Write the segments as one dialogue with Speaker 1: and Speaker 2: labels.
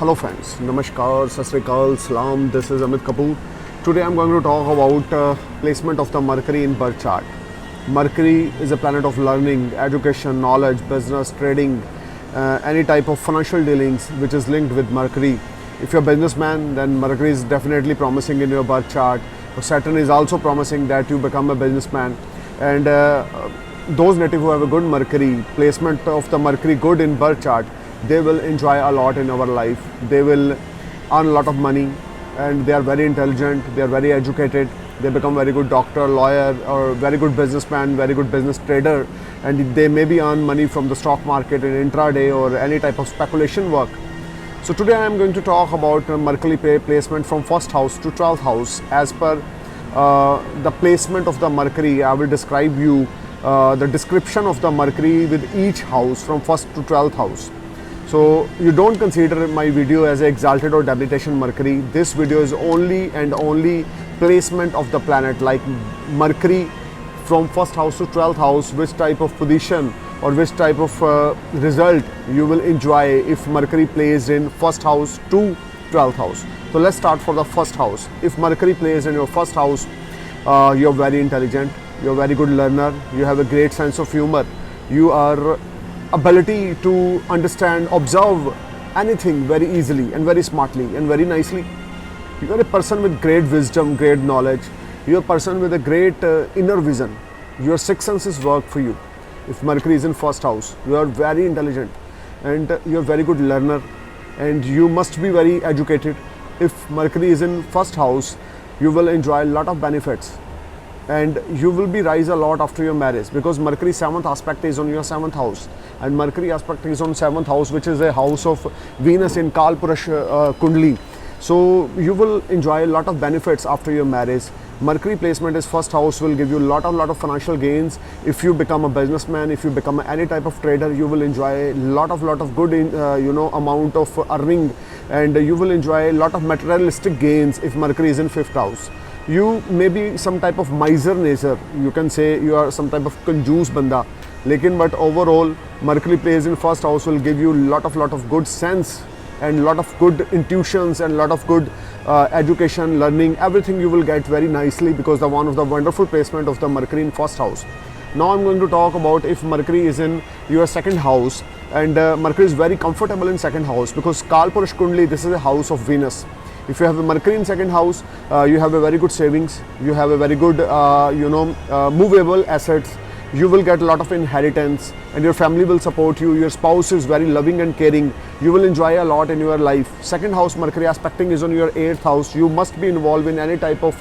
Speaker 1: Hello friends, Namaskar, Sat Sri Akal, Salam, this is Amit Kapoor. Today I'm going to talk about placement of the Mercury in birth chart. Mercury is a planet of learning, education, knowledge, business, trading, any type of financial dealings which is linked with Mercury. If you're a businessman, then Mercury is definitely promising in your birth chart. Saturn is also promising that you become a businessman. And those native who have a good Mercury, placement of the Mercury good in birth chart, they will enjoy a lot in our life. They will earn a lot of money and they are very intelligent, they are very educated, they become very good doctor, lawyer or very good businessman, very good business trader, and they maybe earn money from the stock market in intraday or any type of speculation work. So today I am going to talk about Mercury placement from 1st house to 12th house. As per the placement of the Mercury, I will describe you the description of the Mercury with each house from 1st to 12th house. So you don't consider my video as an exalted or debilitation Mercury. This video is only and only placement of the planet, like Mercury from 1st house to 12th house, which type of position or which type of result you will enjoy if Mercury plays in 1st house to 12th house. So let's start for the 1st house. If Mercury plays in your 1st house, you're very intelligent, you're a very good learner, you have a great sense of humor, you are ability to understand, observe anything very easily and very smartly and very nicely. You are a person with great wisdom, great knowledge. You are a person with a great inner vision. Your six senses work for you. If Mercury is in 1st house, you are very intelligent and you are a very good learner and you must be very educated. If Mercury is in 1st house, you will enjoy a lot of benefits and you will be rise a lot after your marriage, because Mercury 7th aspect is on your 7th house and Mercury aspect is on 7th house, which is a house of Venus in Kalpurash Kundli. So you will enjoy a lot of benefits after your marriage. Mercury placement is 1st house will give you a lot of financial gains. If you become a businessman, if you become any type of trader, you will enjoy a lot of good amount of earning, and you will enjoy a lot of materialistic gains if Mercury is in 5th house. You may be some type of miser nature, you can say you are some type of conjuice banda, but overall Mercury plays in 1st house will give you lot of good sense and lot of good intuitions and lot of good education, learning, everything you will get very nicely, because one of the wonderful placement of the Mercury in 1st house. Now I'm going to talk about if Mercury is in your 2nd house, and Mercury is very comfortable in 2nd house because Kalpurash Kundli, this is a house of Venus. If you have a Mercury in 2nd house, you have a very good savings, you have a very good movable assets, you will get a lot of inheritance and your family will support you, your spouse is very loving and caring, you will enjoy a lot in your life. 2nd house Mercury aspecting is on your 8th house. You must be involved in any type of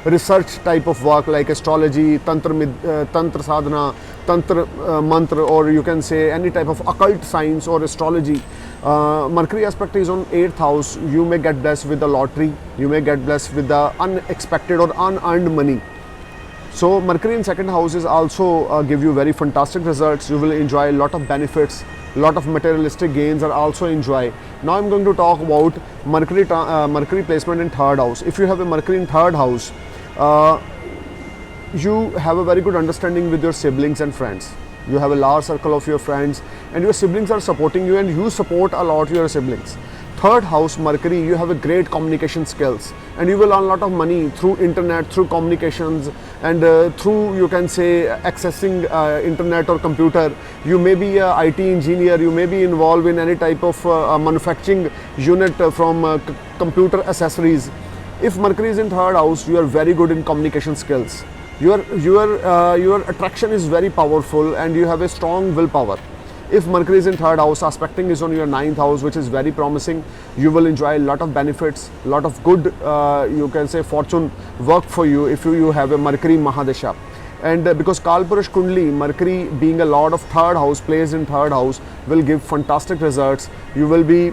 Speaker 1: research type of work like astrology, tantra sadhana, tantra mantra, or you can say any type of occult science or astrology. Mercury aspect is on 8th house. You may get blessed with the lottery, you may get blessed with the unexpected or unearned money. So Mercury in 2nd house is also give you very fantastic results. You will enjoy a lot of benefits, lot of materialistic gains are also enjoy. Now I'm going to talk about Mercury placement in 3rd house. If you have a Mercury in 3rd house, you have a very good understanding with your siblings and friends. You have a large circle of your friends and your siblings are supporting you and you support a lot your siblings. 3rd house Mercury, you have a great communication skills and you will earn a lot of money through internet, through communications, and through, you can say, accessing internet or computer. You may be a IT engineer, you may be involved in any type of manufacturing unit from computer accessories. If Mercury is in 3rd house, you are very good in communication skills. Your attraction is very powerful and you have a strong willpower. If Mercury is in 3rd house, aspecting is on your 9th house, which is very promising. You will enjoy a lot of benefits, lot of good, you can say, fortune work for you if you have a Mercury Mahadesha. And because Kalpurash Kundli, Mercury being a lord of 3rd house, plays in 3rd house, will give fantastic results. You will be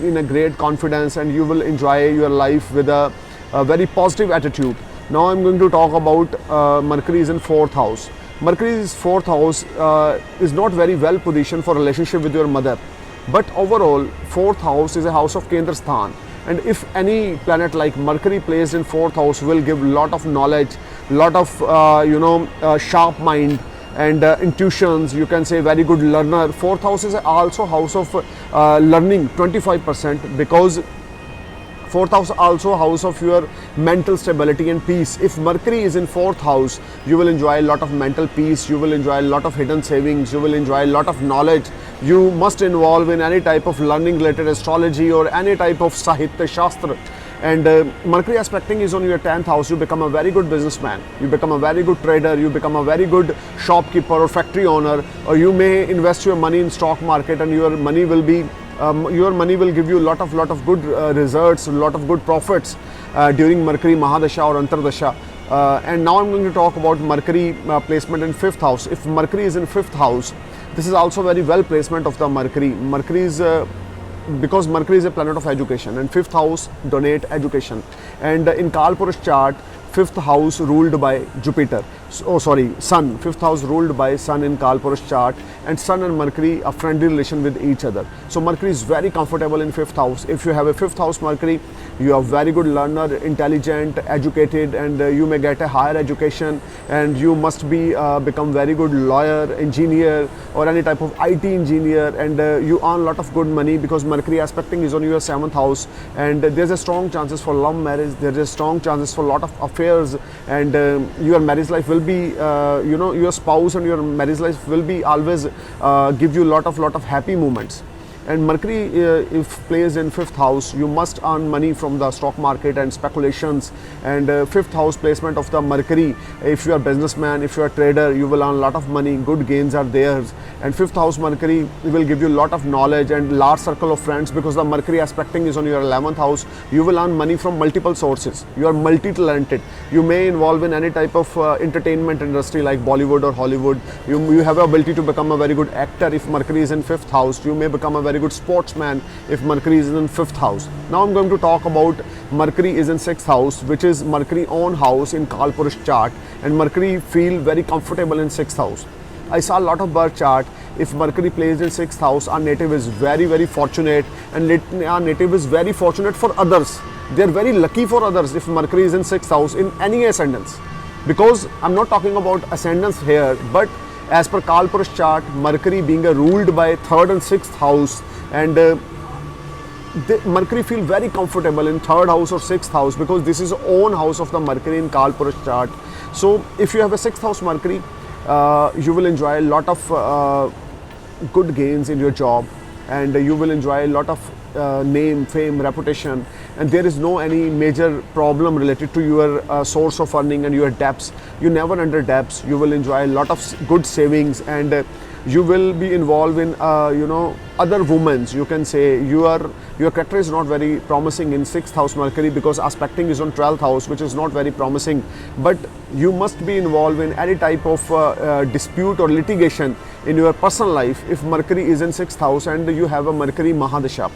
Speaker 1: in a great confidence and you will enjoy your life with a very positive attitude. Now I'm going to talk about Mercury is in 4th house. Mercury's 4th house is not very well positioned for relationship with your mother, but overall 4th house is a house of Kendra Sthan, and if any planet like Mercury placed in 4th house will give lot of knowledge, lot of sharp mind, and intuitions, you can say very good learner. Fourth house is also house of learning 25%, because fourth house also house of your mental stability and peace. If Mercury is in fourth house, you will enjoy a lot of mental peace, you will enjoy a lot of hidden savings, you will enjoy a lot of knowledge. You must involve in any type of learning related astrology or any type of Sahitya Shastra. And Mercury aspecting is on your 10th house, you become a very good businessman, you become a very good trader, you become a very good shopkeeper or factory owner, or you may invest your money in stock market, and your money will give you a lot of good results, a lot of good profits during Mercury Mahadasha or Antardasha. And now I'm going to talk about Mercury placement in 5th house. If Mercury is in 5th house, this is also very well placement of the Mercury. Mercury is because Mercury is a planet of education, and 5th house donate education. And in Kalpurus chart, 5th house ruled by Jupiter. Sun. 5th house ruled by Sun in Kalpurus chart, and Sun and Mercury a friendly relation with each other. So Mercury is very comfortable in 5th house. If you have a 5th house Mercury, you are very good learner, intelligent, educated, and you may get a higher education, and you must be become very good lawyer, engineer, or any type of IT engineer, and you earn a lot of good money because Mercury aspecting is on your 7th house, and there's a strong chances for love marriage, there's a strong chances for a lot of affairs, and your marriage life will be your spouse and your marriage life will be always give you a lot of happy moments. And Mercury, if placed in 5th house, you must earn money from the stock market and speculations. And 5th house placement of the Mercury, if you are a businessman, if you are a trader, you will earn a lot of money, good gains are there. And 5th house Mercury will give you a lot of knowledge and large circle of friends, because the Mercury aspecting is on your 11th house. You will earn money from multiple sources. You are multi-talented. You may involve in any type of entertainment industry like Bollywood or Hollywood. You have ability to become a very good actor if Mercury is in 5th house. You may become a very good sportsman if Mercury is in 5th house. Now I'm going to talk about Mercury is in 6th house, which is Mercury own house in Kalpurus chart, and Mercury feel very comfortable in 6th house. I saw a lot of birth chart. If Mercury placed in 6th house, our native is very fortunate, and our native is very fortunate for others. They are very lucky for others if Mercury is in 6th house in any ascendance, because I'm not talking about ascendance here, but as per Kalpurus chart, Mercury being ruled by 3rd and 6th house, and Mercury feel very comfortable in 3rd house or 6th house, because this is own house of the Mercury in Kalpurus chart. So if you have a 6th house Mercury, you will enjoy a lot of good gains in your job, and you will enjoy a lot of name, fame, reputation, and there is no any major problem related to your source of earning and your debts. You never under debts. You will enjoy a lot of good savings, and you will be involved in other women's. You can say your character is not very promising in 6th house Mercury, because aspecting is on 12th house, which is not very promising, but you must be involved in any type of dispute or litigation in your personal life if Mercury is in 6th house and you have a Mercury Mahadasha.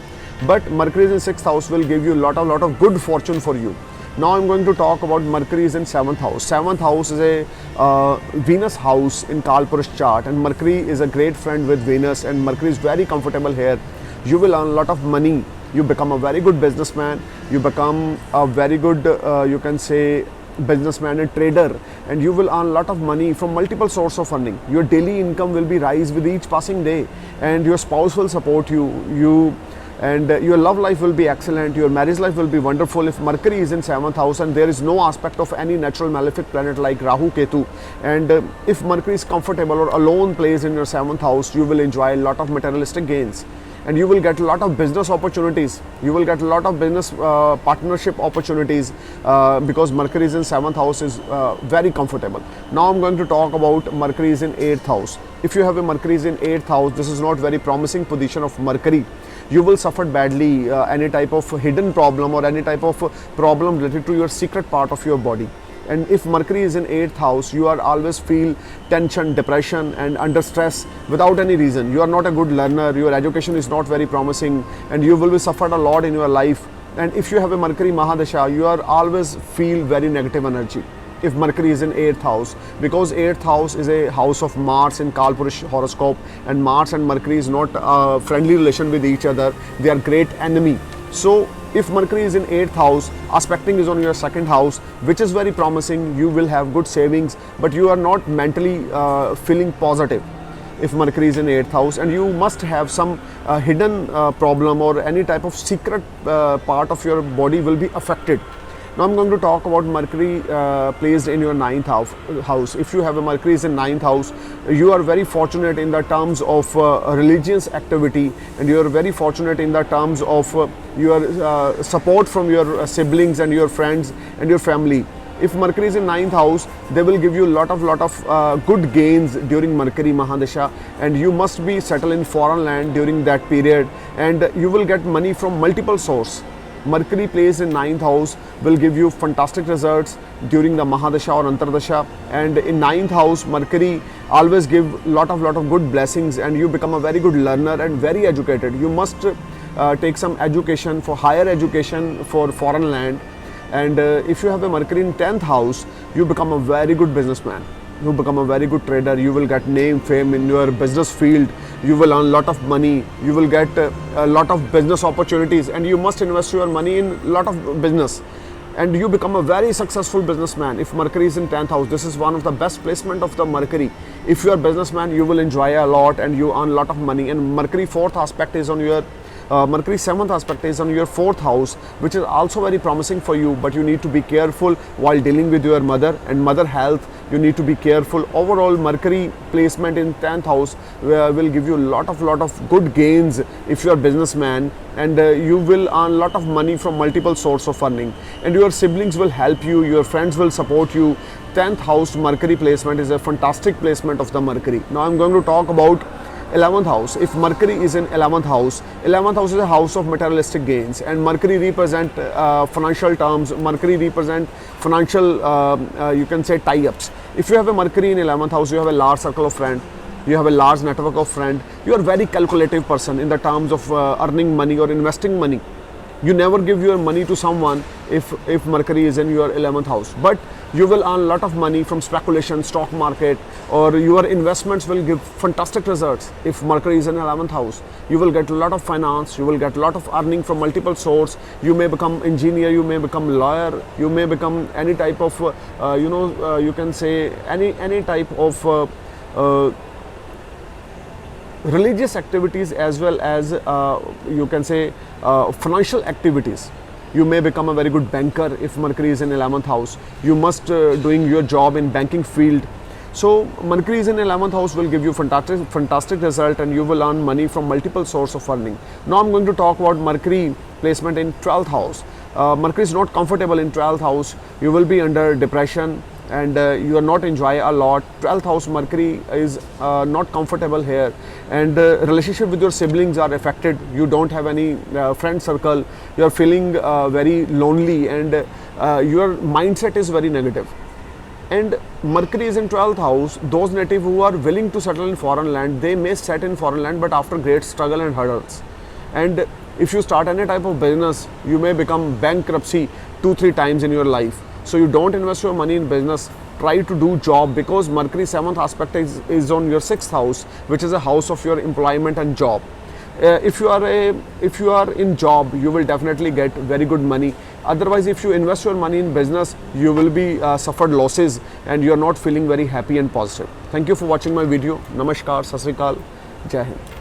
Speaker 1: But Mercury is in 6th house will give you a lot of good fortune for you. Now I'm going to talk about Mercury is in 7th house. 7th house is a Venus house in Kalpurus chart, and Mercury is a great friend with Venus, and Mercury is very comfortable here. You will earn a lot of money. You become a very good businessman. You become a very good, you can say, businessman and trader, and you will earn a lot of money from multiple sources of earning. Your daily income will be rise with each passing day, and your spouse will support you. And your love life will be excellent, your marriage life will be wonderful if Mercury is in 7th house and there is no aspect of any natural malefic planet like Rahu, Ketu. And if Mercury is comfortable or alone placed in your 7th house, you will enjoy a lot of materialistic gains, and you will get a lot of business opportunities. You will get a lot of business partnership opportunities because Mercury is in 7th house is very comfortable. Now I'm going to talk about Mercury is in 8th house. If you have a Mercury is in 8th house, this is not very promising position of Mercury. You will suffer badly any type of hidden problem or any type of problem related to your secret part of your body. And if Mercury is in 8th house, you are always feel tension, depression and under stress without any reason. You are not a good learner, your education is not very promising, and you will be suffered a lot in your life. And if you have a Mercury Mahadasha, you are always feel very negative energy if Mercury is in 8th house, because 8th house is a house of Mars in Kalpurus horoscope, and Mars and Mercury is not a friendly relation with each other. They are great enemy. So if Mercury is in 8th house, aspecting is on your 2nd house, which is very promising. You will have good savings, but you are not mentally feeling positive if Mercury is in 8th house, and you must have some hidden problem or any type of secret part of your body will be affected. Now I'm going to talk about Mercury placed in your 9th house. If you have a Mercury is in 9th house, you are very fortunate in the terms of religious activity, and you are very fortunate in the terms of your support from your siblings and your friends and your family. If Mercury is in 9th house, they will give you a lot of good gains during Mercury Mahadasha, and you must be settled in foreign land during that period, and you will get money from multiple sources. Mercury placed in 9th house will give you fantastic results during the Mahadasha or Antardasha, and in 9th house Mercury always give lot of good blessings, and you become a very good learner and very educated. You must take some education for higher education for foreign land, and if you have a Mercury in 10th house, you become a very good businessman. You become a very good trader. You will get name, fame in your business field. You will earn a lot of money. You will get a lot of business opportunities, and you must invest your money in a lot of business, and you become a very successful businessman if Mercury is in 10th house. This is one of the best placement of the Mercury. If you are a businessman, you will enjoy a lot and you earn a lot of money. And Mercury 4th aspect is on your Mercury 7th aspect is on your 4th house, which is also very promising for you, but you need to be careful while dealing with your mother and mother health. You need to be careful. Overall, Mercury placement in 10th house will give you a lot of good gains if you are a businessman, and you will earn a lot of money from multiple sources of earning, and your siblings will help you, your friends will support you. 10th house Mercury placement is a fantastic placement of the Mercury. Now I'm going to talk about 11th house. If Mercury is in 11th house is a house of materialistic gains, and Mercury represent financial terms. Mercury represent financial, you can say, tie-ups. If you have a Mercury in 11th house, you have a large circle of friends, you have a large network of friends, you are a very calculative person in the terms of earning money or investing money. You never give your money to someone if Mercury is in your 11th house, but you will earn a lot of money from speculation, stock market, or your investments will give fantastic results if Mercury is in 11th house. You will get a lot of finance, you will get a lot of earning from multiple sources. You may become engineer, you may become lawyer, you may become any type of you can say any type of religious activities, as well as you can say financial activities. You may become a very good banker if Mercury is in 11th house. You must doing your job in banking field. So Mercury is in 11th house will give you fantastic result, and you will earn money from multiple sources of earning. Now I'm going to talk about Mercury placement in 12th house. Mercury is not comfortable in 12th house. You will be under depression, and you are not enjoy a lot. 12th house Mercury is not comfortable here, and relationship with your siblings are affected. You don't have any friend circle. You are feeling very lonely, and your mindset is very negative. And Mercury is in 12th house. Those native who are willing to settle in foreign land, they may set in foreign land, but after great struggle and hurdles. And if you start any type of business, you may become bankruptcy 2-3 times in your life. So you don't invest your money in business. Try to do job, because Mercury 7th aspect is on your 6th house, which is a house of your employment and job. If you are in job, you will definitely get very good money. Otherwise, if you invest your money in business, you will be suffered losses, and you are not feeling very happy and positive. Thank you for watching my video. Namaskar, Sat Sri Akal, Jai Hind.